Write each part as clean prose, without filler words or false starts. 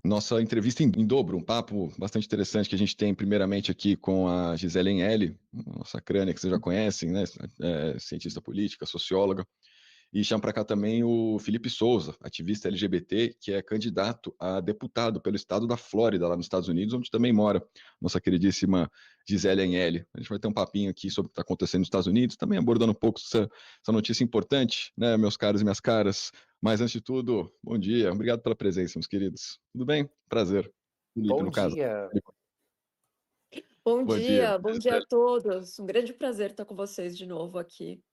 Nossa entrevista em dobro, um papo bastante interessante que a gente tem primeiramente aqui com a Gisele Eneli, nossa crânio que vocês já conhecem, né? Cientista política, socióloga. E chamo para cá também o Felipe Souza, ativista LGBT, que é candidato a deputado pelo estado da Flórida, lá nos Estados Unidos, onde também mora nossa queridíssima Gisele Eneli. A gente vai ter um papinho aqui sobre o que está acontecendo nos Estados Unidos, também abordando um pouco essa notícia importante, né, meus caros e minhas caras. Mas antes de tudo, bom dia, obrigado pela presença, meus queridos. Tudo bem? Prazer. Felipe, Bom no caso. dia. Bom dia, Bom dia a Gisele. todos. Um grande prazer estar com vocês de novo aqui.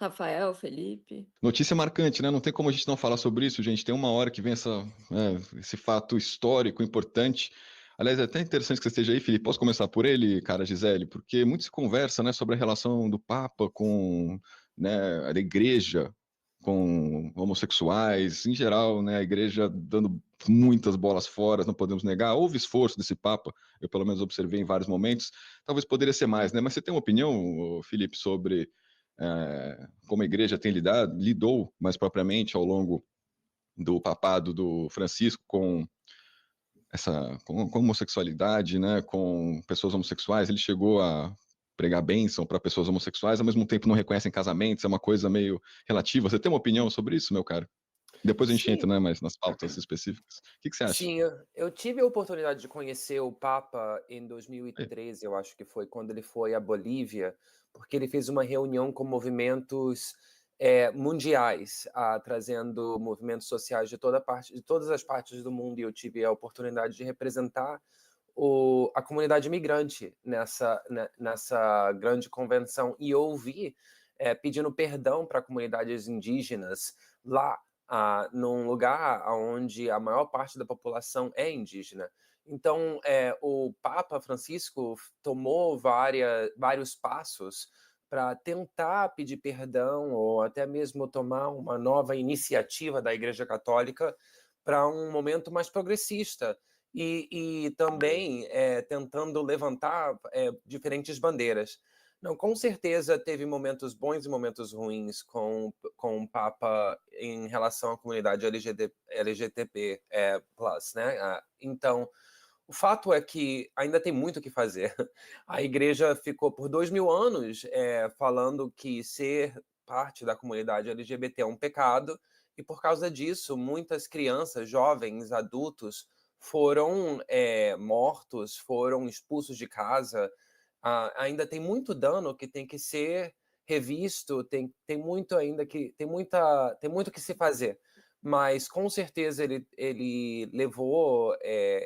Rafael, Felipe. Notícia marcante, né? Não tem como a gente não falar sobre isso, gente. Tem uma hora que vem esse fato histórico importante. Aliás, é até interessante que você esteja aí, Felipe. Posso começar por ele, cara, Gisele? Porque muito se conversa, né, sobre a relação do Papa com, né, a igreja, com homossexuais, em geral, né, a igreja dando muitas bolas fora, não podemos negar. Houve esforço desse Papa, eu pelo menos observei em vários momentos. Talvez poderia ser mais, né? Mas você tem uma opinião, Felipe, sobre como a igreja tem lidou mais propriamente ao longo do papado do Francisco com homossexualidade, né, com pessoas homossexuais. Ele chegou a pregar bênção para pessoas homossexuais, ao mesmo tempo não reconhecem casamentos, é uma coisa meio relativa. Você tem uma opinião sobre isso, meu cara? Depois a gente entra, Sim, né, mais nas pautas específicas. O que você acha? sim, eu tive a oportunidade de conhecer o Papa em É, 2013, eu acho que foi quando ele foi à Bolívia, porque ele fez uma reunião com movimentos mundiais, trazendo movimentos sociais de de todas as partes do mundo, e eu tive a oportunidade de representar a comunidade imigrante nessa grande convenção, e eu ouvi pedindo perdão para comunidades indígenas lá, num lugar onde a maior parte da população é indígena. Então, o Papa Francisco tomou vários passos para tentar pedir perdão ou até mesmo tomar uma nova iniciativa da Igreja Católica para um momento mais progressista e também tentando levantar diferentes bandeiras. Não, com certeza teve momentos bons e momentos ruins com o Papa em relação à comunidade LGTB+, né? Então, o fato é que ainda tem muito o que fazer. A igreja ficou por 2000 anos falando que ser parte da comunidade LGBT é um pecado, e por causa disso, muitas crianças, jovens, adultos foram mortos, foram expulsos de casa. Ainda tem muito dano que tem que ser revisto, tem muito ainda que tem muito que se fazer. Mas com certeza ele levou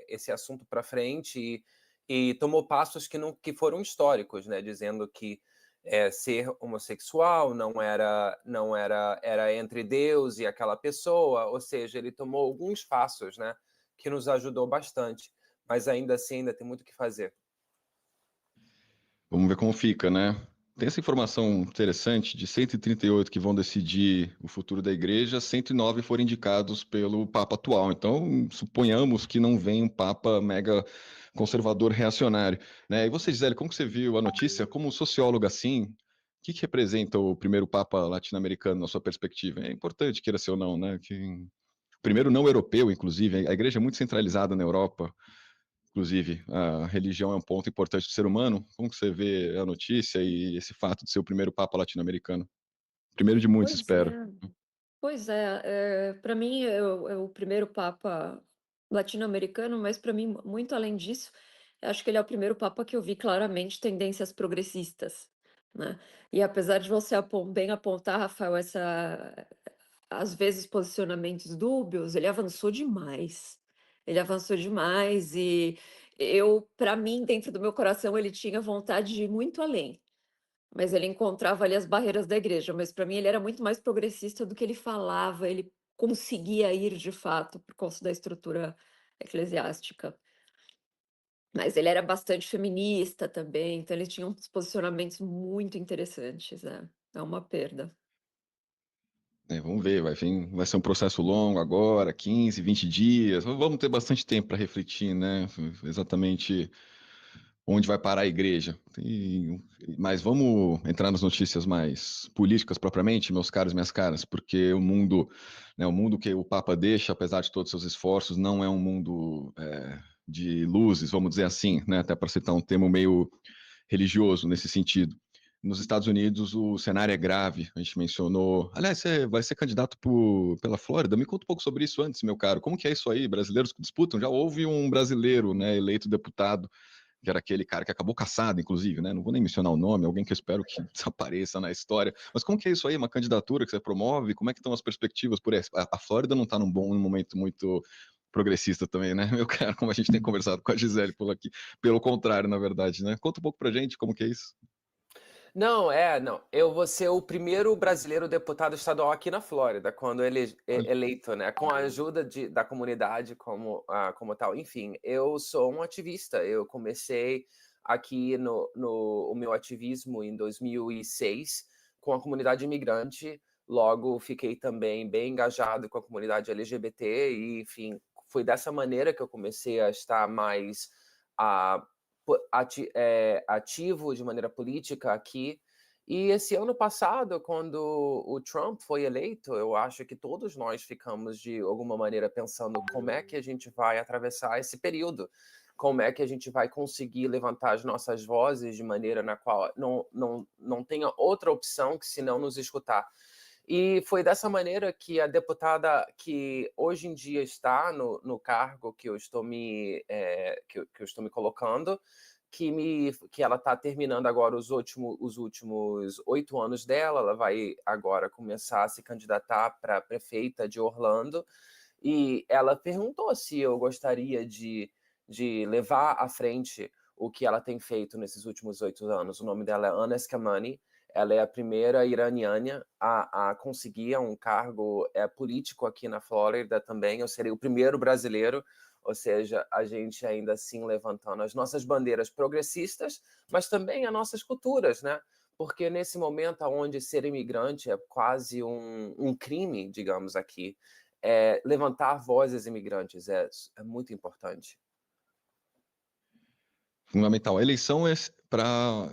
esse assunto para frente e tomou passos que foram históricos, né? Dizendo que ser homossexual era entre Deus e aquela pessoa, ou seja, ele tomou alguns passos, né? Que nos ajudou bastante, mas ainda assim ainda tem muito o que fazer. Vamos ver como fica, né? Tem essa informação interessante de 138 que vão decidir o futuro da igreja, 109 foram indicados pelo Papa atual. Então, suponhamos que não vem um Papa mega conservador reacionário, né? E você, Gisele, como que você viu a notícia? Como socióloga, assim, o que representa o primeiro Papa latino-americano na sua perspectiva? É importante, queira ser ou não, né? O primeiro não europeu, inclusive, a igreja é muito centralizada na Europa. Inclusive, a religião é um ponto importante do ser humano. Como que você vê a notícia e esse fato de ser o primeiro Papa latino-americano? Primeiro de muitos, Pois espero. é. Pois é, para mim é o primeiro papa latino-americano, mas para mim, muito além disso, eu acho que ele é o primeiro papa que eu vi claramente tendências progressistas, né? E apesar de você bem apontar, Rafael, às vezes posicionamentos dúbios, ele avançou demais. Ele avançou demais e para mim, dentro do meu coração, ele tinha vontade de ir muito além. Mas ele encontrava ali as barreiras da igreja, mas para mim ele era muito mais progressista do que ele falava, ele conseguia ir de fato por causa da estrutura eclesiástica. Mas ele era bastante feminista também, então ele tinha uns posicionamentos muito interessantes, é uma perda. Vamos ver, vai ser um processo longo agora, 15, 20 dias. Vamos ter bastante tempo para refletir, né? Exatamente onde vai parar a igreja. Mas vamos entrar nas notícias mais políticas propriamente, meus caros e minhas caras, porque o mundo que o Papa deixa, apesar de todos os seus esforços, não é um mundo de luzes, vamos dizer assim, né? Até para citar um termo meio religioso nesse sentido. Nos Estados Unidos, o cenário é grave. A gente mencionou. Aliás, você vai ser candidato pela Flórida? Me conta um pouco sobre isso antes, meu caro. Como que é isso aí? Brasileiros que disputam? Já houve um brasileiro, né, eleito deputado, que era aquele cara que acabou caçado, inclusive, né? Não vou nem mencionar o nome, alguém que eu espero que desapareça na história. Mas como que é isso aí? Uma candidatura que você promove? Como é que estão as perspectivas por aí? A Flórida não está num momento muito progressista também, né, meu cara? Como a gente tem conversado com a Gisele por aqui. Pelo contrário, na verdade, né? Conta um pouco pra gente como que é isso. Não. Eu vou ser o primeiro brasileiro deputado estadual aqui na Flórida, quando ele Olha, eleito, né? Com a ajuda da comunidade como tal. Enfim, eu sou um ativista. Eu comecei aqui no o meu ativismo em 2006 com a comunidade imigrante. Logo, fiquei também bem engajado com a comunidade LGBT e, enfim, foi dessa maneira que eu comecei a estar mais ah, ativo de maneira política aqui. E esse ano passado, quando o Trump foi eleito, eu acho que todos nós ficamos, de alguma maneira, pensando como é que a gente vai atravessar esse período, como é que a gente vai conseguir levantar as nossas vozes de maneira na qual não tenha outra opção que senão nos escutar. E foi dessa maneira que a deputada que hoje em dia está no cargo que eu estou que eu estou me colocando, que ela está terminando agora os últimos 8 anos dela, ela vai agora começar a se candidatar para prefeita de Orlando, e ela perguntou se eu gostaria de levar à frente o que ela tem feito nesses últimos 8 anos. O nome dela é Ana Eskamani, ela é a primeira iraniana a conseguir um cargo político aqui na Flórida também. Eu serei o primeiro brasileiro, ou seja, a gente ainda assim levantando as nossas bandeiras progressistas, mas também as nossas culturas, né? Porque nesse momento onde ser imigrante é quase um crime, digamos aqui, levantar vozes imigrantes é muito importante. fundamental. A eleição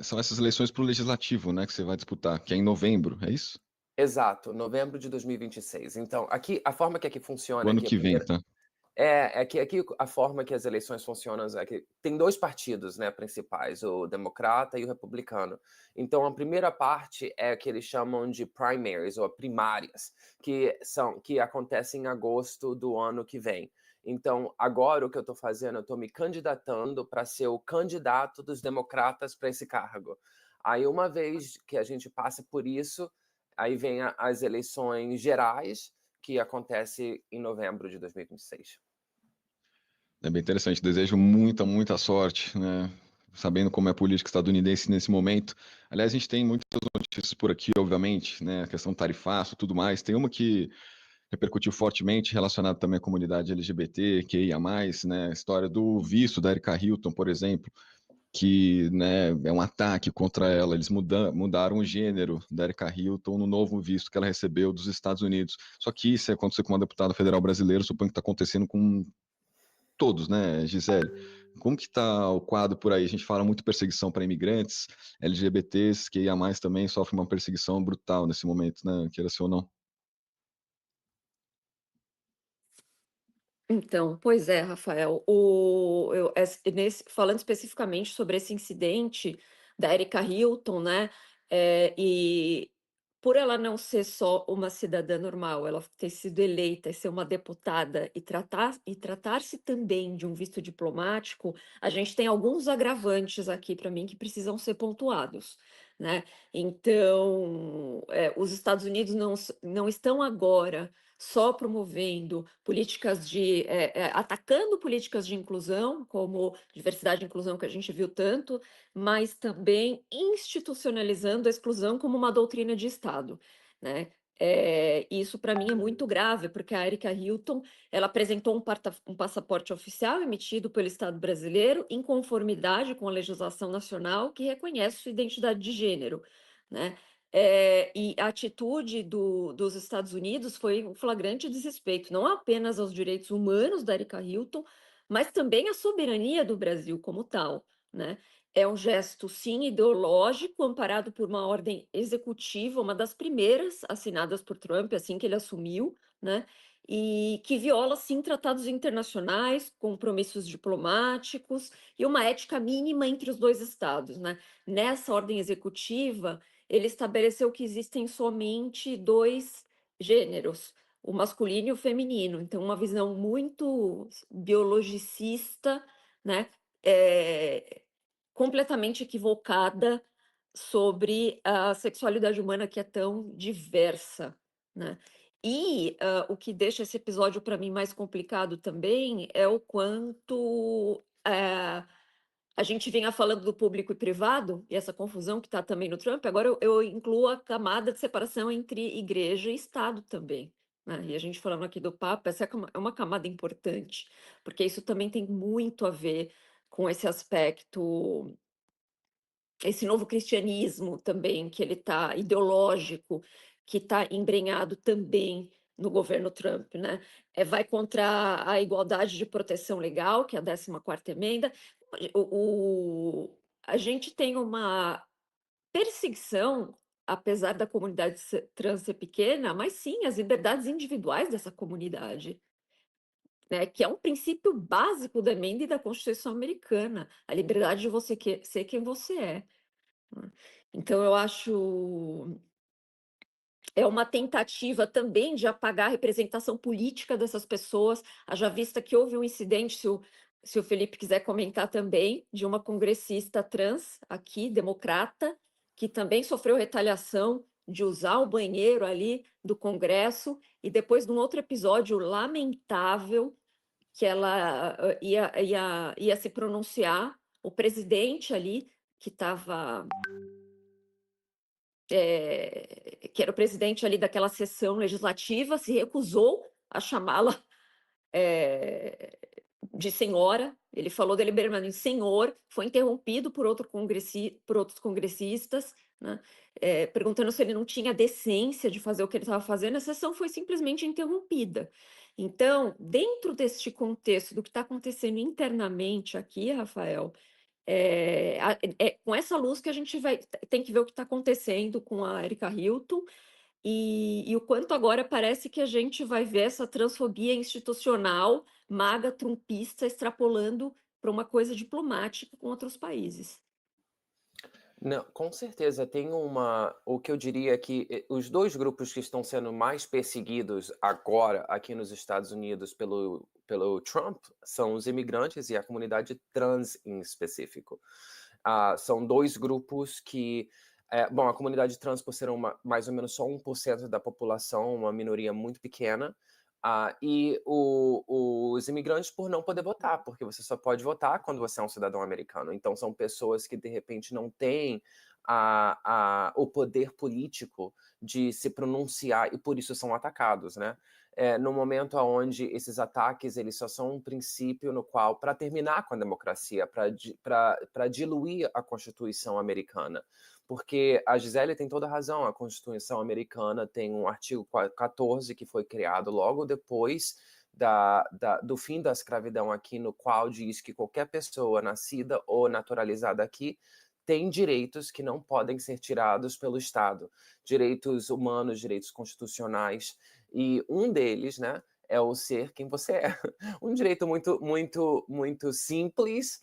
são essas eleições para o legislativo, né, que você vai disputar, que é em novembro, é isso? Exato, novembro de 2026. Então, aqui, a forma que aqui O funciona, ano aqui a que vem, primeira, tá? é que aqui a forma que as eleições funcionam é que tem 2 partidos, né, principais, o democrata e o republicano. Então a primeira parte é que eles chamam de primaries ou primárias, que acontecem em agosto do ano que vem. Então, agora o que eu estou fazendo, eu estou me candidatando para ser o candidato dos democratas para esse cargo. Aí uma vez que a gente passa por isso, aí vem as eleições gerais, que acontece em novembro de 2026. É bem interessante. Desejo muita sorte, né? Sabendo como é a política estadunidense nesse momento. Aliás, a gente tem muitas notícias por aqui, obviamente, né? A questão tarifaço, tudo mais. Tem uma que repercutiu fortemente relacionada também à comunidade LGBT, QIA+, né? A história do visto da Erika Hilton, por exemplo, que, né, é um ataque contra ela. Eles mudaram o gênero da Erika Hilton no novo visto que ela recebeu dos Estados Unidos. Só que isso aconteceu com uma deputada federal brasileira, suponho que está acontecendo com todos, né, Gisele? Como que está o quadro por aí? A gente fala muito perseguição para imigrantes, LGBTs, que ia mais também sofre uma perseguição brutal nesse momento, né? Queira ser ou não. Então, pois é, Rafael, falando especificamente sobre esse incidente da Erika Hilton, né, e por ela não ser só uma cidadã normal, ela ter sido eleita e ser uma deputada e tratar-se também de um visto diplomático, a gente tem alguns agravantes aqui para mim que precisam ser pontuados, né? Então, os Estados Unidos não estão agora só promovendo políticas atacando políticas de inclusão, como diversidade e inclusão que a gente viu tanto, mas também institucionalizando a exclusão como uma doutrina de Estado, né? Isso para mim é muito grave, porque a Erika Hilton ela apresentou um passaporte oficial emitido pelo Estado brasileiro em conformidade com a legislação nacional que reconhece sua identidade de gênero, né? E a atitude dos Estados Unidos foi um flagrante desrespeito, não apenas aos direitos humanos da Erika Hilton, mas também à soberania do Brasil como tal, né? É um gesto, sim, ideológico, amparado por uma ordem executiva, uma das primeiras assinadas por Trump assim que ele assumiu, né, e que viola, sim, tratados internacionais, compromissos diplomáticos e uma ética mínima entre os dois estados, né. Nessa ordem executiva, ele estabeleceu que existem somente 2 gêneros, o masculino e o feminino, então uma visão muito biologicista, né, eh completamente equivocada sobre a sexualidade humana que é tão diversa, né. E, o que deixa esse episódio para mim mais complicado também é o quanto, a gente vinha falando do público e privado, e essa confusão que está também no Trump, agora eu incluo a camada de separação entre igreja e Estado também, né. E a gente falando aqui do Papa, essa é uma camada importante, porque isso também tem muito a ver com esse aspecto, esse novo cristianismo também que ele está ideológico, que está embrenhado também no governo Trump, né. Vai contra a igualdade de proteção legal, que é a 14ª emenda. A gente tem uma perseguição, apesar da comunidade trans ser pequena, mas sim, as liberdades individuais dessa comunidade, né, que é um princípio básico da emenda e da Constituição americana, a liberdade de você ser quem você é. Né. Então eu acho é uma tentativa também de apagar a representação política dessas pessoas, haja vista que houve um incidente, se o Felipe quiser comentar também, de uma congressista trans aqui, democrata, que também sofreu retaliação de usar o banheiro ali do Congresso, e depois de um outro episódio lamentável, que ela ia se pronunciar, o presidente ali, que estava que era o presidente ali daquela sessão legislativa, se recusou a chamá-la, eh, de senhora, ele falou deliberadamente senhor, foi interrompido por outros congressistas, né, perguntando se ele não tinha decência de fazer o que ele estava fazendo, a sessão foi simplesmente interrompida. Então, dentro deste contexto do que está acontecendo internamente aqui, Rafael, é com essa luz que a gente tem que ver o que está acontecendo com a Erika Hilton, e o quanto agora parece que a gente vai ver essa transfobia institucional, maga trumpista, extrapolando para uma coisa diplomática com outros países. Não, com certeza tem o que eu diria que os 2 grupos que estão sendo mais perseguidos agora aqui nos Estados Unidos pelo Trump são os imigrantes e a comunidade trans em específico. São 2 grupos que, bom, a comunidade trans por ser mais ou menos só 1% da população, uma minoria muito pequena, e os imigrantes por não poder votar, porque você só pode votar quando você é um cidadão americano. Então são pessoas que de repente não têm o poder político de se pronunciar e por isso são atacados, né? No momento onde esses ataques eles só são um princípio no qual, para terminar com a democracia, para diluir a Constituição americana. Porque a Gisele tem toda a razão, a Constituição americana tem um artigo 14 que foi criado logo depois do fim da escravidão aqui, no qual diz que qualquer pessoa nascida ou naturalizada aqui tem direitos que não podem ser tirados pelo Estado, direitos humanos, direitos constitucionais, e um deles, né, é o ser quem você é. Um direito muito simples,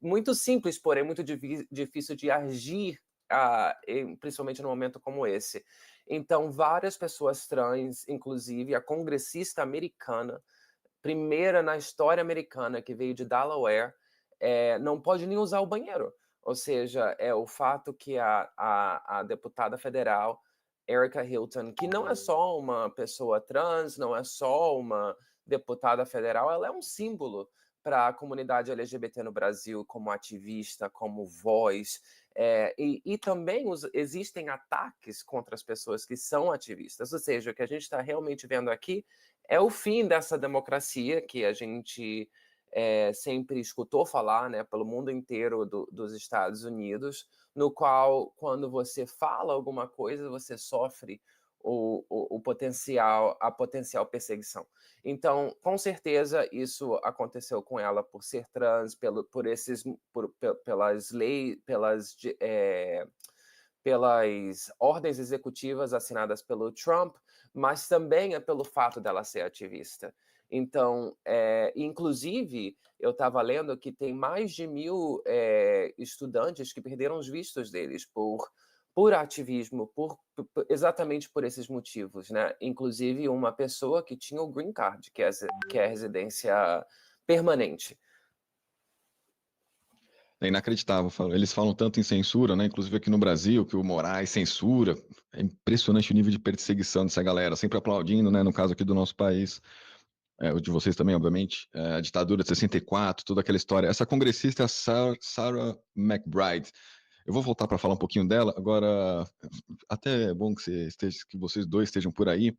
muito simples, porém muito difícil de agir, principalmente num momento como esse. Então, várias pessoas trans, inclusive a congressista americana, primeira na história americana que veio de Delaware, não pode nem usar o banheiro. Ou seja, é o fato que a deputada federal Erika Hilton, que não é só uma pessoa trans, não é só uma deputada federal, ela é um símbolo para a comunidade LGBT no Brasil, como ativista, como voz, e também existem ataques contra as pessoas que são ativistas, ou seja, o que a gente está realmente vendo aqui é o fim dessa democracia que a gente sempre escutou falar, né, pelo mundo inteiro dos Estados Unidos, no qual, quando você fala alguma coisa, você sofre a potencial perseguição. Então, com certeza, isso aconteceu com ela por ser trans, pelas leis, pelas ordens executivas assinadas pelo Trump, mas também é pelo fato dela ser ativista. Então, inclusive, eu estava lendo que tem mais de 1.000 estudantes que perderam os vistos deles por ativismo, exatamente por esses motivos, né? Inclusive uma pessoa que tinha o green card, que é a residência permanente. É inacreditável. Eles falam tanto em censura, né? Inclusive aqui no Brasil, que o Moraes censura. É impressionante o nível de perseguição dessa galera, sempre aplaudindo, né? No caso aqui do nosso país, o de vocês também, obviamente, a ditadura de 64, toda aquela história. Essa congressista é a Sarah McBride. Eu vou voltar para falar um pouquinho dela. Agora, até é bom que vocês dois estejam por aí.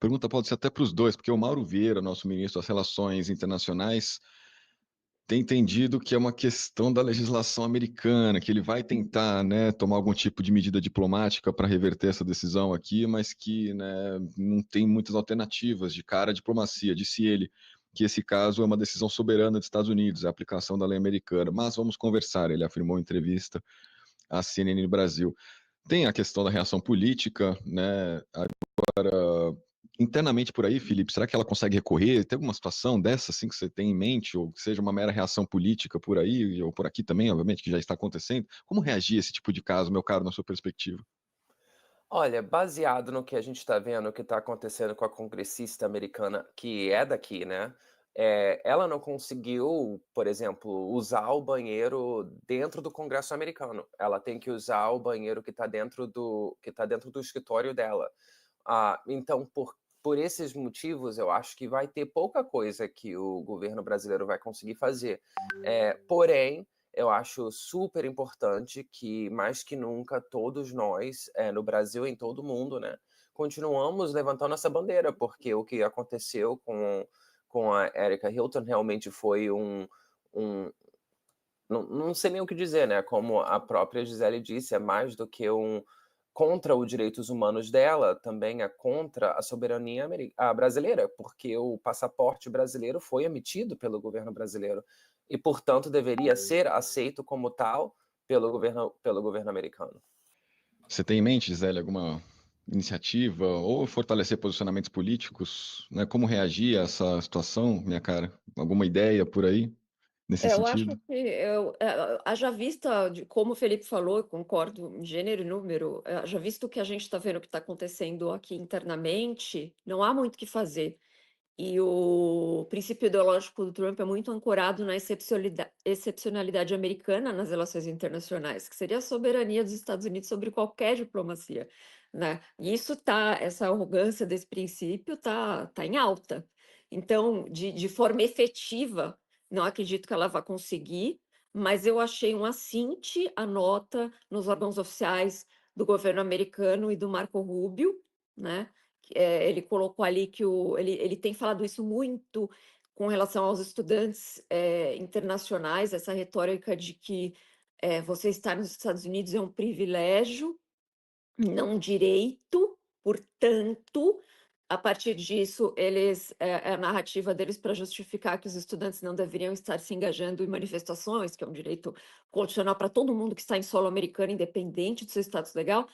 Pergunta pode ser até para os dois, porque o Mauro Vieira, nosso ministro das Relações Internacionais, tem entendido que é uma questão da legislação americana, que ele vai tentar, né, tomar algum tipo de medida diplomática para reverter essa decisão aqui, mas que, né, não tem muitas alternativas de cara à diplomacia. Disse ele que esse caso é uma decisão soberana dos Estados Unidos, é a aplicação da lei americana. Mas vamos conversar, ele afirmou em entrevista à CNN Brasil. Tem a questão da reação política, né? Agora, internamente por aí, Felipe, será que ela consegue recorrer? Tem alguma situação dessa assim que você tem em mente, ou que seja uma mera reação política por aí, ou por aqui também, obviamente, que já está acontecendo? Como reagir a esse tipo de caso, meu caro, na sua perspectiva? Olha, baseado no que a gente está vendo, o que está acontecendo com a congressista americana, que é daqui, né? Ela não conseguiu, por exemplo, usar o banheiro dentro do Congresso americano. Ela tem que usar o banheiro que tá dentro do escritório dela. Então, por esses motivos, eu acho que vai ter pouca coisa que o governo brasileiro vai conseguir fazer. Porém, eu acho super importante que, mais que nunca, todos nós, no Brasil e em todo o mundo, né, continuamos levantando essa bandeira, porque o que aconteceu com a Erika Hilton realmente foi um não sei nem o que dizer, né, como a própria Gisele disse, é mais do que contra os direitos humanos dela, também é contra a soberania brasileira, porque o passaporte brasileiro foi emitido pelo governo brasileiro e, portanto, deveria ser aceito como tal pelo governo americano. Você tem em mente, Gisele, alguma iniciativa ou fortalecer posicionamentos políticos, né? Como reagir a essa situação, minha cara? Alguma ideia por aí nesse Eu acho sentido? que haja vista de como o Felipe falou, eu concordo em gênero e número, haja visto que a gente está vendo o que está acontecendo aqui internamente, não há muito o que fazer. E o princípio ideológico do Trump é muito ancorado na excepcionalidade americana nas relações internacionais, que seria a soberania dos Estados Unidos sobre qualquer diplomacia, né? E essa arrogância desse princípio tá em alta. Então, de forma efetiva, não acredito que ela vá conseguir, mas eu achei um assinte à nota nos órgãos oficiais do governo americano e do Marco Rubio, né? Ele colocou ali que ele tem falado isso muito com relação aos estudantes internacionais, essa retórica de que você estar nos Estados Unidos é um privilégio, não um direito, portanto, a partir disso, a narrativa deles para justificar que os estudantes não deveriam estar se engajando em manifestações, que é um direito constitucional para todo mundo que está em solo americano, independente do seu status legal,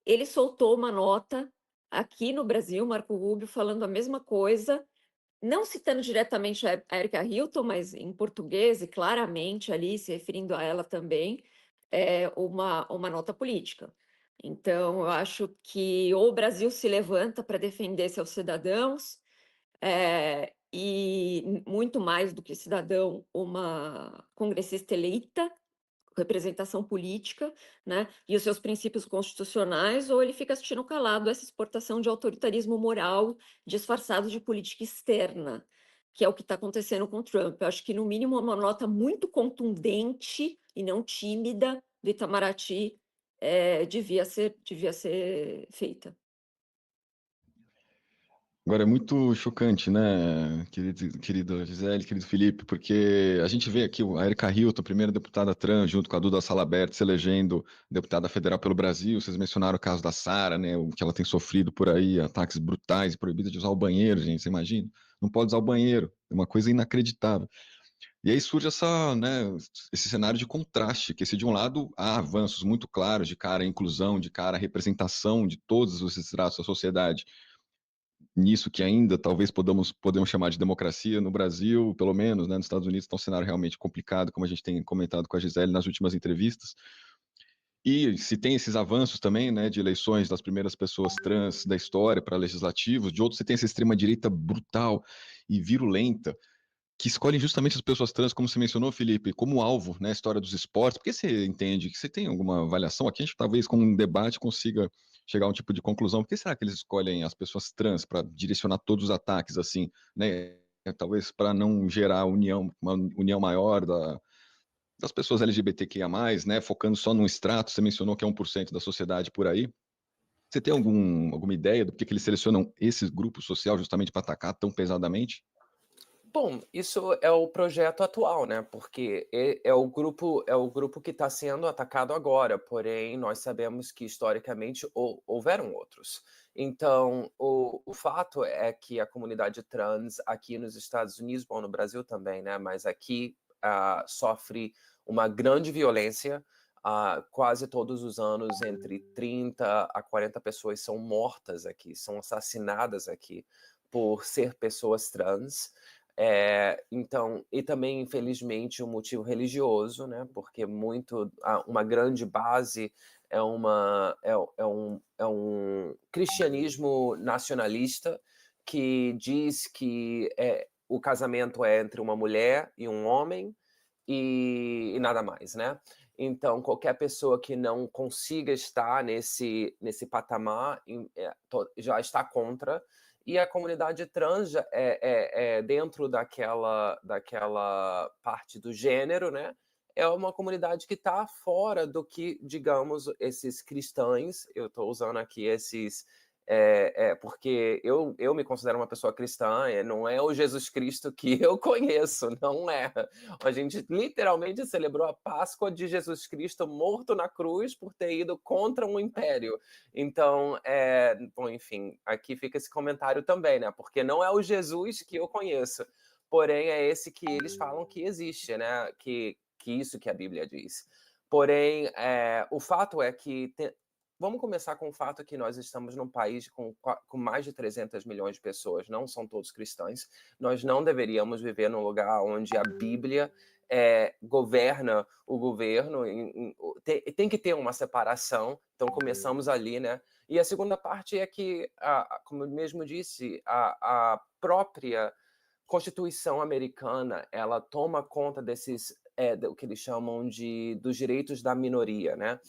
ele soltou uma nota aqui no Brasil, Marco Rubio, falando a mesma coisa, não citando diretamente a Erika Hilton, mas em português e claramente ali, se referindo a ela também, uma nota política. Então, eu acho que ou o Brasil se levanta para defender seus cidadãos, e muito mais do que cidadão, uma congressista eleita, representação política, né, e os seus princípios constitucionais, ou ele fica assistindo calado essa exportação de autoritarismo moral disfarçado de política externa, que é o que está acontecendo com o Trump. Eu acho que, no mínimo, uma nota muito contundente e não tímida do Itamaraty devia ser feita. Agora, é muito chocante, né, querida Gisele, querido Felipe, porque a gente vê aqui a Erika Hilton, primeira deputada trans, junto com a Duda Salabert, se elegendo deputada federal pelo Brasil. Vocês mencionaram o caso da Sara, né, o que ela tem sofrido por aí, ataques brutais, proibida de usar o banheiro, gente, você imagina? Não pode usar o banheiro, é uma coisa inacreditável. E aí surge esse cenário de contraste, que se de um lado há avanços muito claros de cara à inclusão, de cara à representação de todos os estratos da sociedade, nisso que ainda talvez podemos chamar de democracia no Brasil, pelo menos, né, nos Estados Unidos está um cenário realmente complicado, como a gente tem comentado com a Gisele nas últimas entrevistas. E se tem esses avanços também, né, de eleições das primeiras pessoas trans da história para legislativos, de outros você tem essa extrema-direita brutal e virulenta, que escolhem justamente as pessoas trans, como você mencionou, Felipe, como alvo, né, a história dos esportes. Por que você entende que você tem alguma avaliação aqui? A gente talvez com um debate consiga chegar a um tipo de conclusão. Por que será que eles escolhem as pessoas trans para direcionar todos os ataques assim, né? Talvez para não gerar uma união maior das pessoas LGBTQIA+, né, focando só num extrato. Você mencionou que é 1% da sociedade por aí. Você tem alguma ideia do que eles selecionam esse grupo social justamente para atacar tão pesadamente? Bom, isso é o projeto atual, né? Porque é o grupo que está sendo atacado agora, porém nós sabemos que historicamente houveram outros. Então, o fato é que a comunidade trans aqui nos Estados Unidos, bom, no Brasil também, né? Mas aqui sofre uma grande violência. Quase todos os anos, entre 30 a 40 pessoas são mortas aqui, são assassinadas aqui por ser pessoas trans. Então, e também, infelizmente, um motivo religioso, né? Porque uma grande base é um cristianismo nacionalista que diz que o casamento é entre uma mulher e um homem e nada mais, né? Então, qualquer pessoa que não consiga estar nesse patamar já está contra. E a comunidade trans é dentro daquela parte do gênero, né? É uma comunidade que está fora do que, digamos, esses cristãos, eu estou usando aqui esses, porque eu me considero uma pessoa cristã, não é o Jesus Cristo que eu conheço, não é. A gente literalmente celebrou a Páscoa de Jesus Cristo morto na cruz por ter ido contra um império. Então, bom, enfim, aqui fica esse comentário também, né? Porque não é o Jesus que eu conheço, porém é esse que eles falam que existe, né? Que isso que a Bíblia diz. Porém, o fato é que vamos começar com o fato que nós estamos num país com mais de 300 milhões de pessoas, não são todos cristãos. Nós não deveríamos viver num lugar onde a Bíblia governa o governo. Tem que ter uma separação, então começamos ali, né? E a segunda parte é que, como eu mesmo disse, a própria Constituição americana, ela toma conta do que eles chamam dos direitos da minoria, né?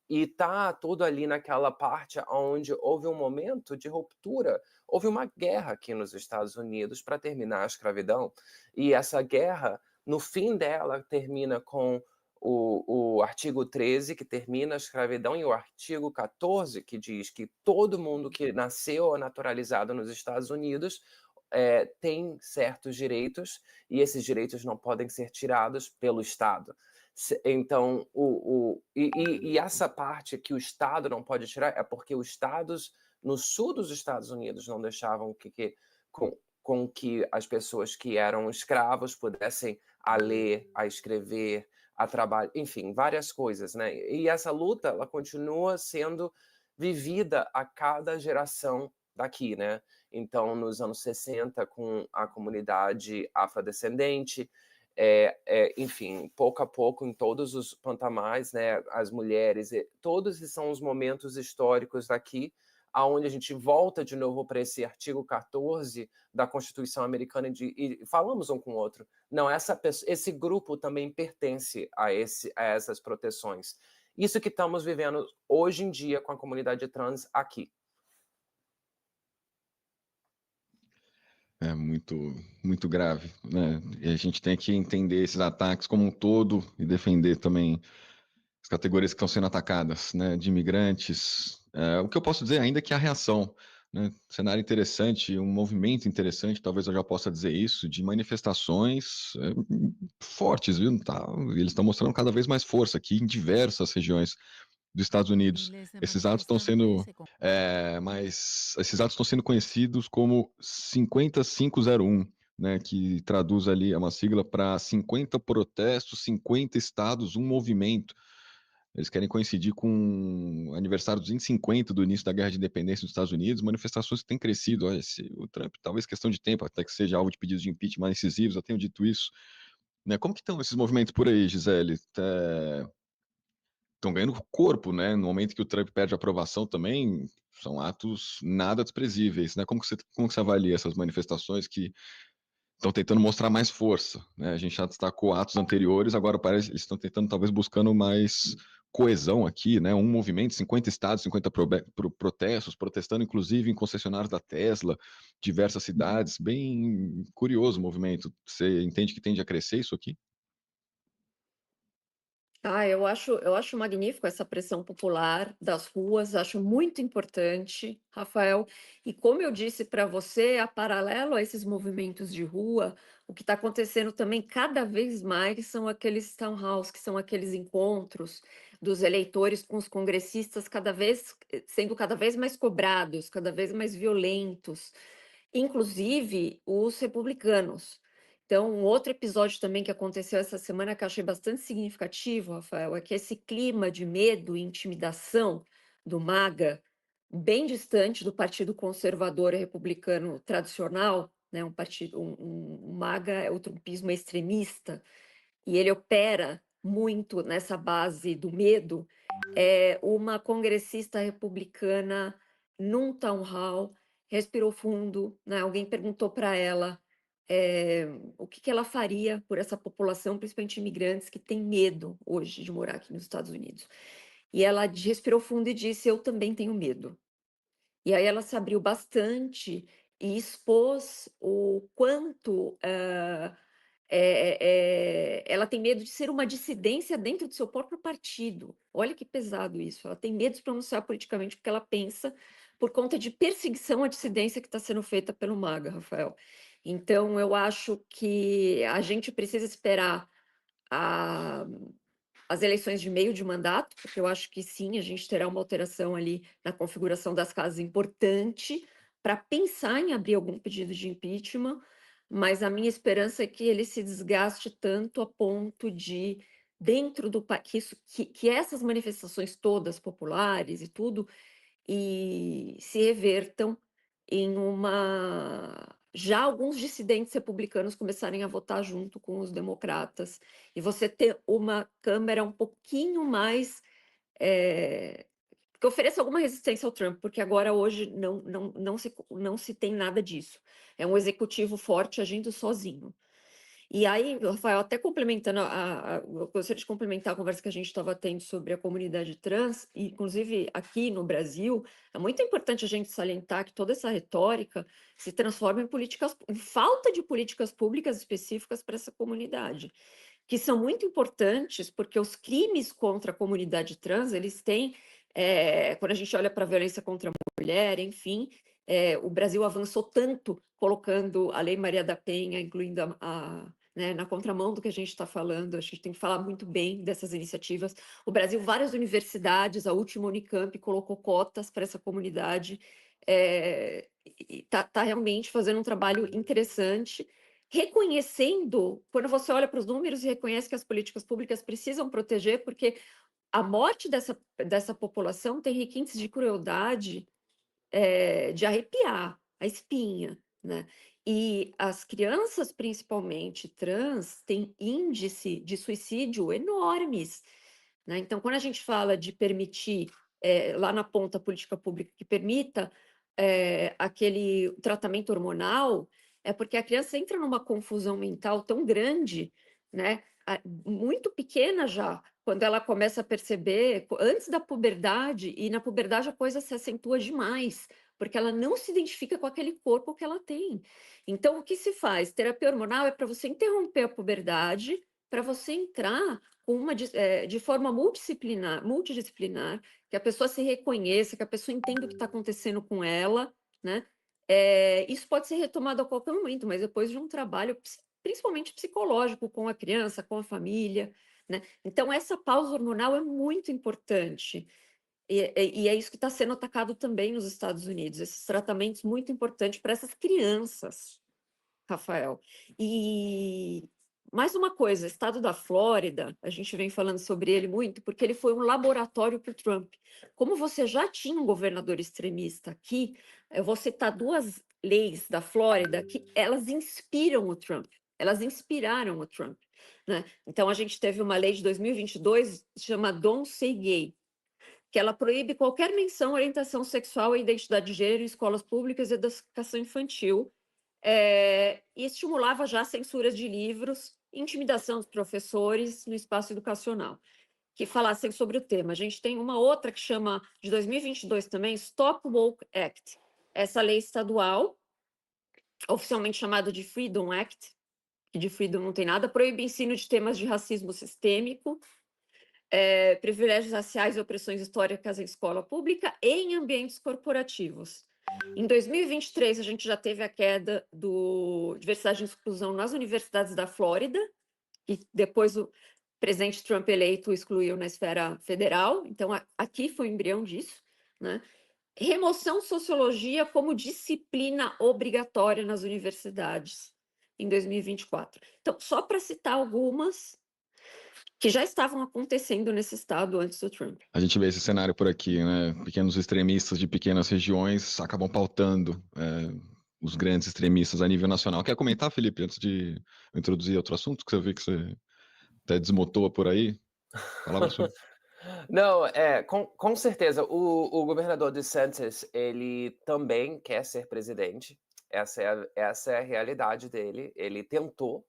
E tá tudo ali naquela parte onde houve um momento de ruptura, houve uma guerra aqui nos Estados Unidos para terminar a escravidão, e essa guerra, no fim dela, termina com o artigo 13, que termina a escravidão, e o artigo 14, que diz que todo mundo que nasceu ou naturalizado nos Estados Unidos tem certos direitos, e esses direitos não podem ser tirados pelo Estado. Então, e essa parte que o Estado não pode tirar é porque os estados no sul dos Estados Unidos não deixavam com que as pessoas que eram escravos pudessem a ler, a escrever, a trabalhar, enfim, várias coisas, né? E essa luta, ela continua sendo vivida a cada geração daqui, né? Então, nos anos 60, com a comunidade afrodescendente, enfim, pouco a pouco, em todos os patamares, né, as mulheres, todos esses são os momentos históricos daqui, aonde a gente volta de novo para esse artigo 14 da Constituição Americana e falamos um com o outro. Não, esse grupo também pertence a essas proteções. Isso que estamos vivendo hoje em dia com a comunidade trans aqui. É muito, muito grave, né? E a gente tem que entender esses ataques como um todo e defender também as categorias que estão sendo atacadas, né? De imigrantes. O que eu posso dizer ainda é que a reação, né? Cenário interessante, um movimento interessante, talvez eu já possa dizer isso, de manifestações fortes, viu? Tá, eles estão mostrando cada vez mais força aqui em diversas regiões dos Estados Unidos. Miles de Esses atos estão manifestantes sendo, se con- esses atos estão sendo conhecidos como 50-501, né? Que traduz ali, é uma sigla para 50 protestos, 50 estados, um movimento. Eles querem coincidir com o aniversário 250 do início da Guerra de Independência dos Estados Unidos, manifestações que têm crescido. Olha, o Trump, talvez questão de tempo, até que seja alvo de pedidos de impeachment mais incisivos, eu tenho dito isso. Né? Como que estão esses movimentos por aí, Gisele? Estão ganhando corpo, né? No momento que o Trump perde a aprovação também, são atos nada desprezíveis, né? Como que você avalia essas manifestações que estão tentando mostrar mais força, né? A gente já destacou atos anteriores, agora parece que eles estão tentando, talvez, buscando mais coesão aqui, né? Um movimento, 50 estados, 50 protestos, protestando inclusive em concessionários da Tesla, diversas cidades, bem curioso o movimento. Você entende que tende a crescer isso aqui? Eu acho magnífico essa pressão popular das ruas, acho muito importante, Rafael. E como eu disse para você, a paralelo a esses movimentos de rua, o que está acontecendo também cada vez mais são aqueles town halls, que são aqueles encontros dos eleitores com os congressistas sendo cada vez mais cobrados, cada vez mais violentos, inclusive os republicanos. Então, um outro episódio também que aconteceu essa semana que eu achei bastante significativo, Rafael, é que esse clima de medo e intimidação do MAGA, bem distante do Partido Conservador e Republicano tradicional, né, um MAGA é o trumpismo extremista, e ele opera muito nessa base do medo. Uma congressista republicana num town hall respirou fundo, né? Alguém perguntou para ela o que ela faria por essa população, principalmente imigrantes, que tem medo hoje de morar aqui nos Estados Unidos. E ela respirou fundo e disse: Eu também tenho medo. E aí ela se abriu bastante e expôs o quanto ela tem medo de ser uma dissidência dentro do seu próprio partido. Olha que pesado isso. Ela tem medo de se pronunciar politicamente porque ela pensa por conta de perseguição à dissidência que está sendo feita pelo MAGA, Rafael. Então, eu acho que a gente precisa esperar a, as eleições de meio de mandato, porque eu acho que sim, a gente terá uma alteração ali na configuração das casas importante para pensar em abrir algum pedido de impeachment, mas a minha esperança é que ele se desgaste tanto a ponto de, dentro do que essas manifestações todas populares e tudo, e se revertam em uma. Já alguns dissidentes republicanos começarem a votar junto com os democratas, e você ter uma Câmara um pouquinho mais. Que ofereça alguma resistência ao Trump, porque agora, hoje, não se tem nada disso. É um executivo forte agindo sozinho. E aí, Rafael, até complementando, eu gostaria de complementar a conversa que a gente estava tendo sobre a comunidade trans, e inclusive aqui no Brasil, é muito importante a gente salientar que toda essa retórica se transforma em falta de políticas públicas específicas para essa comunidade, que são muito importantes, porque os crimes contra a comunidade trans, eles têm, quando a gente olha para a violência contra a mulher, enfim, o Brasil avançou tanto colocando a Lei Maria da Penha, incluindo né, na contramão do que a gente está falando. A gente tem que falar muito bem dessas iniciativas. O Brasil, várias universidades, a última Unicamp colocou cotas para essa comunidade. Está realmente fazendo um trabalho interessante, reconhecendo, quando você olha para os números e reconhece que as políticas públicas precisam proteger, porque a morte dessa população tem requintes de crueldade, de arrepiar a espinha, né? E as crianças, principalmente trans, têm índice de suicídio enormes, né? Então, quando a gente fala de permitir, lá na ponta, política pública que permita aquele tratamento hormonal, é porque a criança entra numa confusão mental tão grande, né? Muito pequena já, quando ela começa a perceber, antes da puberdade, e na puberdade a coisa se acentua demais, porque ela não se identifica com aquele corpo que ela tem. Então, o que se faz? Terapia hormonal é para você interromper a puberdade, para você entrar de forma multidisciplinar, que a pessoa se reconheça, que a pessoa entenda o que está acontecendo com ela, né? Isso pode ser retomado a qualquer momento, mas depois de um trabalho, principalmente psicológico, com a criança, com a família, né? Então, essa pausa hormonal é muito importante. E é isso que está sendo atacado também nos Estados Unidos, esses tratamentos muito importantes para essas crianças, Rafael. E mais uma coisa, o estado da Flórida, a gente vem falando sobre ele muito, porque ele foi um laboratório para o Trump. Como você já tinha um governador extremista aqui, eu vou citar duas leis da Flórida que elas inspiram o Trump. Elas inspiraram o Trump, né? Então, a gente teve uma lei de 2022, chama Don't Say Gay, que ela proíbe qualquer menção à orientação sexual e identidade de gênero em escolas públicas e educação infantil, e estimulava já censuras de livros, intimidação dos professores no espaço educacional, que falassem sobre o tema. A gente tem uma outra que chama, de 2022 também, Stop Woke Act. Essa lei estadual, oficialmente chamada de Freedom Act, que de freedom não tem nada, proíbe ensino de temas de racismo sistêmico, privilégios raciais e opressões históricas em escola pública e em ambientes corporativos. Em 2023, a gente já teve a queda do diversidade e inclusão nas universidades da Flórida, e depois o presidente Trump eleito excluiu na esfera federal, então aqui foi o embrião disso, né? Remoção sociologia como disciplina obrigatória nas universidades em 2024. Então, só para citar algumas que já estavam acontecendo nesse estado antes do Trump. A gente vê esse cenário por aqui, né? Pequenos extremistas de pequenas regiões acabam pautando os grandes extremistas a nível nacional. Quer comentar, Felipe, antes de eu introduzir outro assunto, que você vê que você até desmotou por aí? Palavra sua. Não, com certeza. O governador DeSantis, ele também quer ser presidente. Essa é a realidade dele. Ele tentou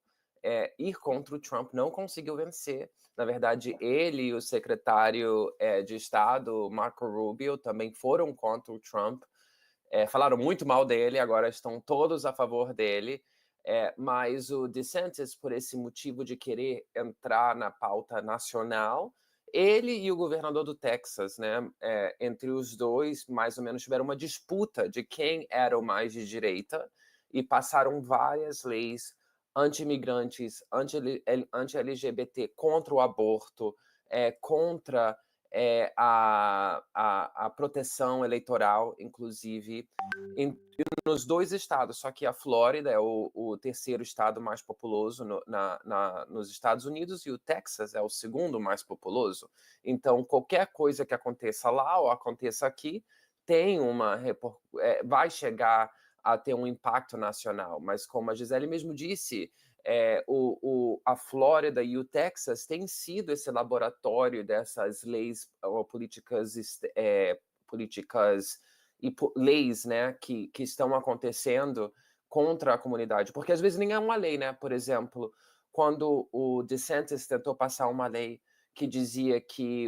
ir contra o Trump, não conseguiu vencer. Na verdade, ele e o secretário de Estado, Marco Rubio, também foram contra o Trump. Falaram muito mal dele, agora estão todos a favor dele. Mas o DeSantis, por esse motivo de querer entrar na pauta nacional, ele e o governador do Texas, né, entre os dois, mais ou menos, tiveram uma disputa de quem era o mais de direita e passaram várias leis anti-imigrantes, anti-LGBT, contra o aborto, contra a proteção eleitoral, inclusive, nos dois estados. Só que a Flórida é o terceiro estado mais populoso nos Estados Unidos e o Texas é o segundo mais populoso. Então, qualquer coisa que aconteça lá ou aconteça aqui tem vai chegar a ter um impacto nacional. Mas, como a Gisele mesmo disse, a Flórida e o Texas têm sido esse laboratório dessas leis ou políticas e leis, né, que estão acontecendo contra a comunidade. Porque às vezes nem é uma lei, né? Por exemplo, quando o DeSantis tentou passar uma lei que dizia que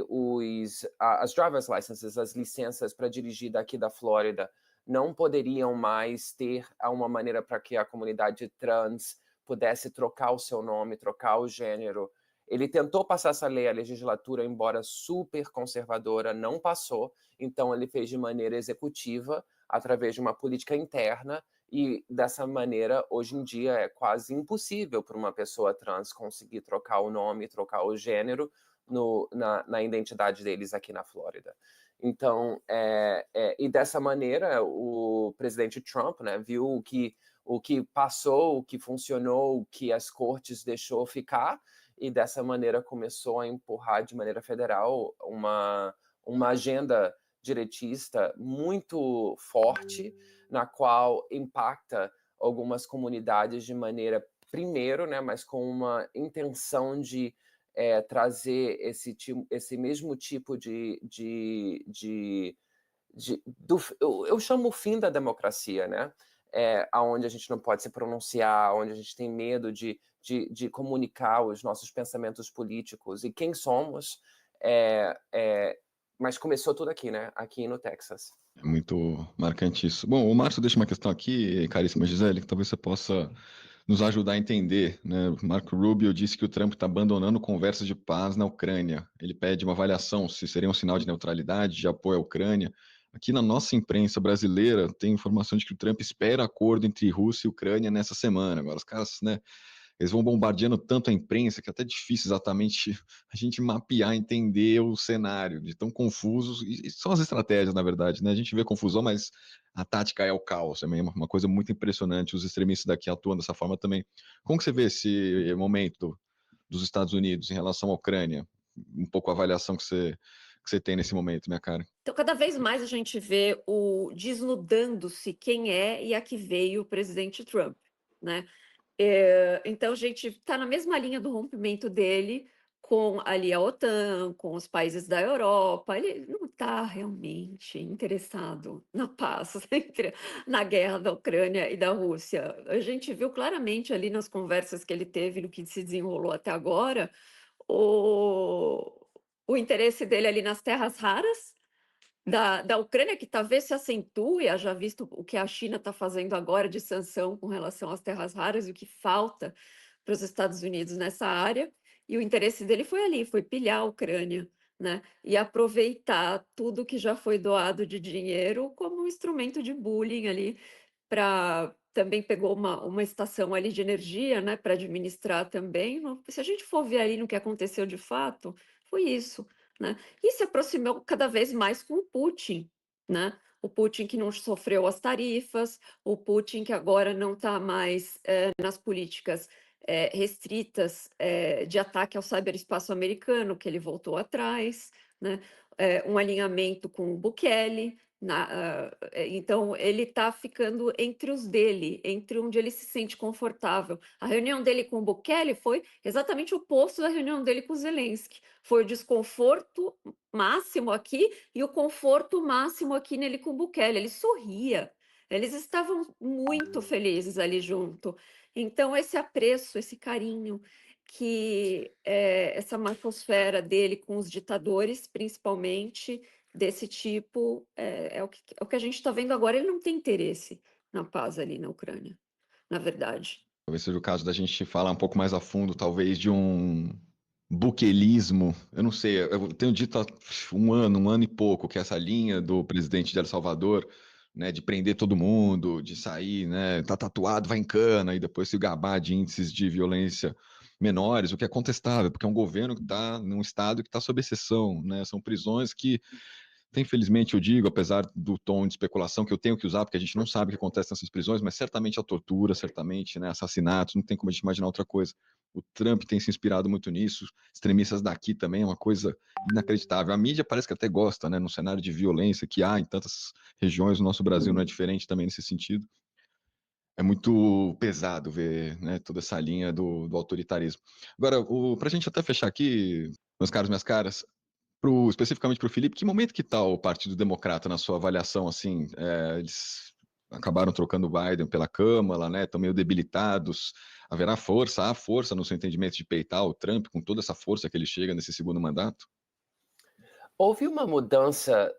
as driver's licenses, as licenças para dirigir daqui da Flórida, não poderiam mais ter uma maneira para que a comunidade trans pudesse trocar o seu nome, trocar o gênero. Ele tentou passar essa lei, a legislatura, embora super conservadora, não passou. Então, ele fez de maneira executiva, através de uma política interna, e dessa maneira, hoje em dia, é quase impossível para uma pessoa trans conseguir trocar o nome, trocar o gênero na identidade deles aqui na Flórida. Então, e dessa maneira, o presidente Trump, né, viu o que passou, o que funcionou, o que as cortes deixou ficar, e dessa maneira começou a empurrar de maneira federal uma agenda direitista muito forte, na qual impacta algumas comunidades de maneira, primeiro, né, mas com uma intenção de trazer esse mesmo tipo eu chamo o fim da democracia, né? Onde a gente não pode se pronunciar, onde a gente tem medo de comunicar os nossos pensamentos políticos e quem somos, mas começou tudo aqui, né? Aqui no Texas. É muito marcante isso. Bom, o Márcio deixa uma questão aqui, caríssima Gisele, que talvez você possa nos ajudar a entender, né? Marco Rubio disse que o Trump está abandonando conversas de paz na Ucrânia. Ele pede uma avaliação se seria um sinal de neutralidade, de apoio à Ucrânia. aqui na nossa imprensa brasileira tem informação de que o Trump espera acordo entre Rússia e Ucrânia nessa semana. Agora, os caras, né, eles vão bombardeando tanto a imprensa que é até difícil exatamente a gente mapear, entender o cenário, de tão confusos, e são as estratégias, na verdade, né? A gente vê confusão, mas a tática é o caos, é uma coisa muito impressionante, os extremistas daqui atuam dessa forma também. Como que você vê esse momento dos Estados Unidos em relação à Ucrânia? Um pouco a avaliação que você tem nesse momento, minha cara. Então, cada vez mais a gente vê o desnudando-se quem é e a que veio o presidente Trump, né? Então, a gente está na mesma linha do rompimento dele com ali a OTAN, com os países da Europa. Ele não está realmente interessado na paz, na guerra da Ucrânia e da Rússia. A gente viu claramente ali nas conversas que ele teve, no que se desenrolou até agora, o, o interesse dele ali nas terras raras da Ucrânia, que talvez se acentue, haja visto o que a China está fazendo agora de sanção com relação às terras raras e o que falta para os Estados Unidos nessa área, e o interesse dele foi ali, foi pilhar a Ucrânia, né? E aproveitar tudo que já foi doado de dinheiro como um instrumento de bullying ali, para também pegou uma estação ali de energia, né, para administrar também. Se a gente for ver ali no que aconteceu de fato, foi isso, né? E se aproximou cada vez mais com o Putin, né? O Putin que não sofreu as tarifas, o Putin que agora não está mais nas políticas restritas de ataque ao ciberespaço americano, que ele voltou atrás, né? Um alinhamento com o Bukele. Então, ele está ficando entre os dele, entre onde ele se sente confortável. A reunião dele com o Bukele foi exatamente o oposto da reunião dele com o Zelensky. Foi o desconforto máximo aqui e o conforto máximo aqui nele com o Bukele. Ele sorria, eles estavam muito felizes ali junto. Então, esse apreço, esse carinho, que essa atmosfera dele com os ditadores, principalmente, desse tipo, é o que a gente está vendo agora. Ele não tem interesse na paz ali na Ucrânia, na verdade. Talvez seja o caso da gente falar um pouco mais a fundo, talvez, de um buquelismo. Eu não sei, eu tenho dito há um ano e pouco, que essa linha do presidente de El Salvador, né, de prender todo mundo, de sair, né, tá tatuado, vai em cana, e depois se gabar de índices de violência menores, o que é contestável, porque é um governo que está num estado que está sob exceção, né, são prisões que infelizmente, eu digo, apesar do tom de especulação que eu tenho que usar, porque a gente não sabe o que acontece nessas prisões, mas certamente a tortura, certamente, né, assassinatos, não tem como a gente imaginar outra coisa. O Trump tem se inspirado muito nisso, extremistas daqui também é uma coisa inacreditável. A mídia parece que até gosta, né, no cenário de violência que há em tantas regiões, o nosso Brasil não é diferente também nesse sentido. É muito pesado ver, né, toda essa linha do autoritarismo. Agora, para a gente até fechar aqui, meus caros, minhas caras, especificamente para o Felipe, que momento que está o Partido Democrata na sua avaliação? Assim, eles acabaram trocando o Biden pela Câmara, né? Estão meio debilitados. Haverá força, há força no seu entendimento de peitar o Trump com toda essa força que ele chega nesse segundo mandato? Houve uma mudança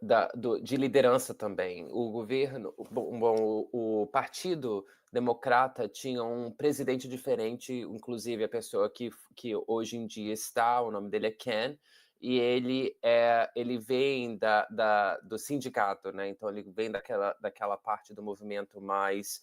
de liderança também. O governo, o Partido Democrata tinha um presidente diferente, inclusive a pessoa que hoje em dia está, o nome dele é Ken, e ele vem do sindicato, né? Então ele vem daquela parte do movimento mais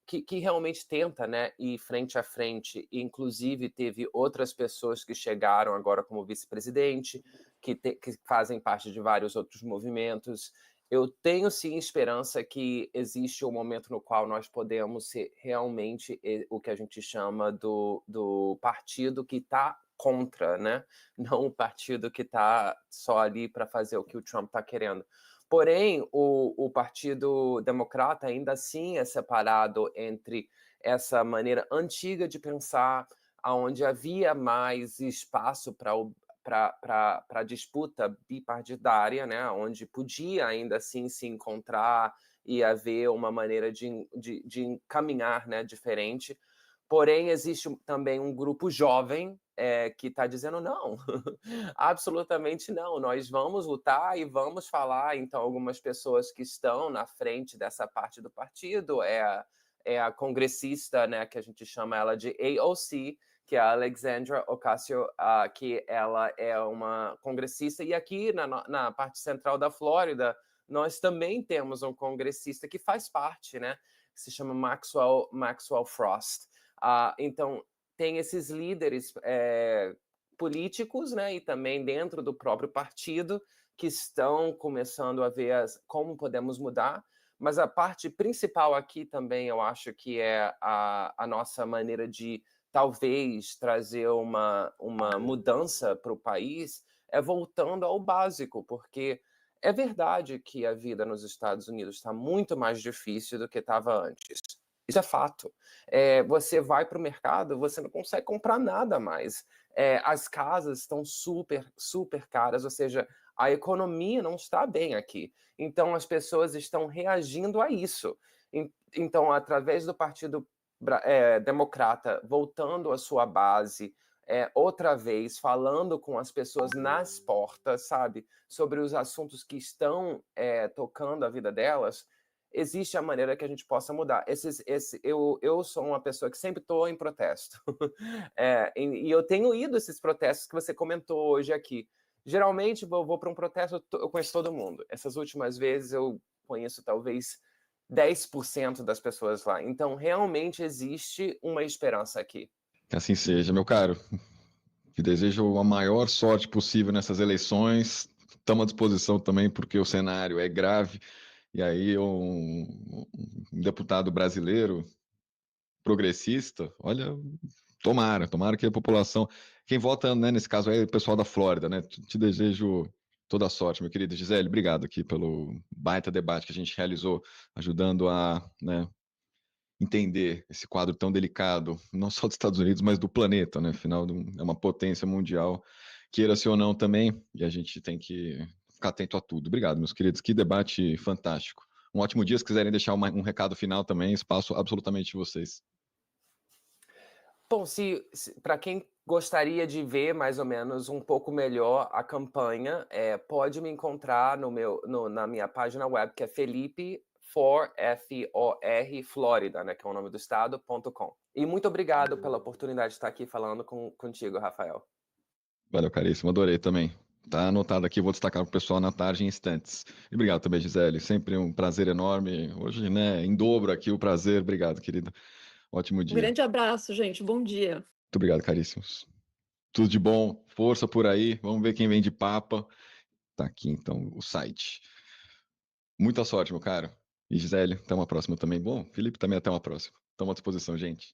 que realmente tenta, né, ir frente a frente. Inclusive teve outras pessoas que chegaram agora como vice-presidente, que fazem parte de vários outros movimentos. Eu tenho sim esperança que existe um momento no qual nós podemos ser realmente o que a gente chama do partido que está contra, né? Não o partido que está só ali para fazer o que o Trump está querendo. Porém, o Partido Democrata ainda assim é separado entre essa maneira antiga de pensar, onde havia mais espaço para disputa bipartidária, né, onde podia ainda assim se encontrar e haver uma maneira de encaminhar, né, diferente. Porém, existe também um grupo jovem que está dizendo não, absolutamente não, nós vamos lutar e vamos falar. Então, algumas pessoas que estão na frente dessa parte do partido é a congressista, né, que a gente chama ela de AOC, que é a Alexandria Ocasio, que ela é uma congressista, e aqui na parte central da Flórida, nós também temos um congressista que faz parte, né? Que se chama Maxwell Frost. Então, tem esses líderes políticos, né? E também dentro do próprio partido que estão começando a ver como podemos mudar. Mas a parte principal aqui também, eu acho que é a nossa maneira de talvez trazer uma mudança para o país, é voltando ao básico, porque é verdade que a vida nos Estados Unidos está muito mais difícil do que estava antes. Isso é fato. Você vai para o mercado, você não consegue comprar nada mais. As casas estão super, super caras, ou seja, a economia não está bem aqui. Então, as pessoas estão reagindo a isso. Então, através do Partido Democrata voltando à sua base, outra vez, falando com as pessoas nas portas, sabe? Sobre os assuntos que estão tocando a vida delas, existe a maneira que a gente possa mudar. Eu sou uma pessoa que sempre estou em protesto. E eu tenho ido a esses protestos que você comentou hoje aqui. Geralmente, eu vou para um protesto, eu conheço todo mundo. Essas últimas vezes, eu conheço talvez 10% das pessoas lá. Então, realmente existe uma esperança aqui. Que assim seja, meu caro. Que desejo a maior sorte possível nessas eleições. Estamos à disposição também, porque o cenário é grave. E aí, um deputado brasileiro, progressista, olha, tomara que a população. Quem vota, né, nesse caso é o pessoal da Flórida, né? Te desejo toda a sorte, meu querido Gisele. Obrigado aqui pelo baita debate que a gente realizou, ajudando a, né, entender esse quadro tão delicado, não só dos Estados Unidos, mas do planeta, né? Afinal, é uma potência mundial, queira-se ou não também, e a gente tem que ficar atento a tudo. Obrigado, meus queridos. Que debate fantástico. Um ótimo dia. Se quiserem deixar um recado final também, espaço absolutamente de vocês. Bom, para quem gostaria de ver mais ou menos um pouco melhor a campanha, pode me encontrar na minha página web, que é Felipe for Flórida, né, que é o nome do estado.com. E muito obrigado pela oportunidade de estar aqui falando contigo, Rafael. Valeu, caríssimo. Adorei também. Tá anotado aqui, vou destacar para o pessoal na tarde em instantes. E obrigado também, Gisele. Sempre um prazer enorme. Hoje, né, em dobro aqui o prazer. Obrigado, querida. Ótimo Um dia. grande abraço, gente. Bom dia. Muito obrigado, caríssimos. Tudo de bom, força por aí. Vamos ver quem vem de Papa. Tá aqui então o site. Muita sorte, meu caro. E Gisele, até uma próxima também. Bom, Felipe também até uma próxima. Estamos à disposição, gente.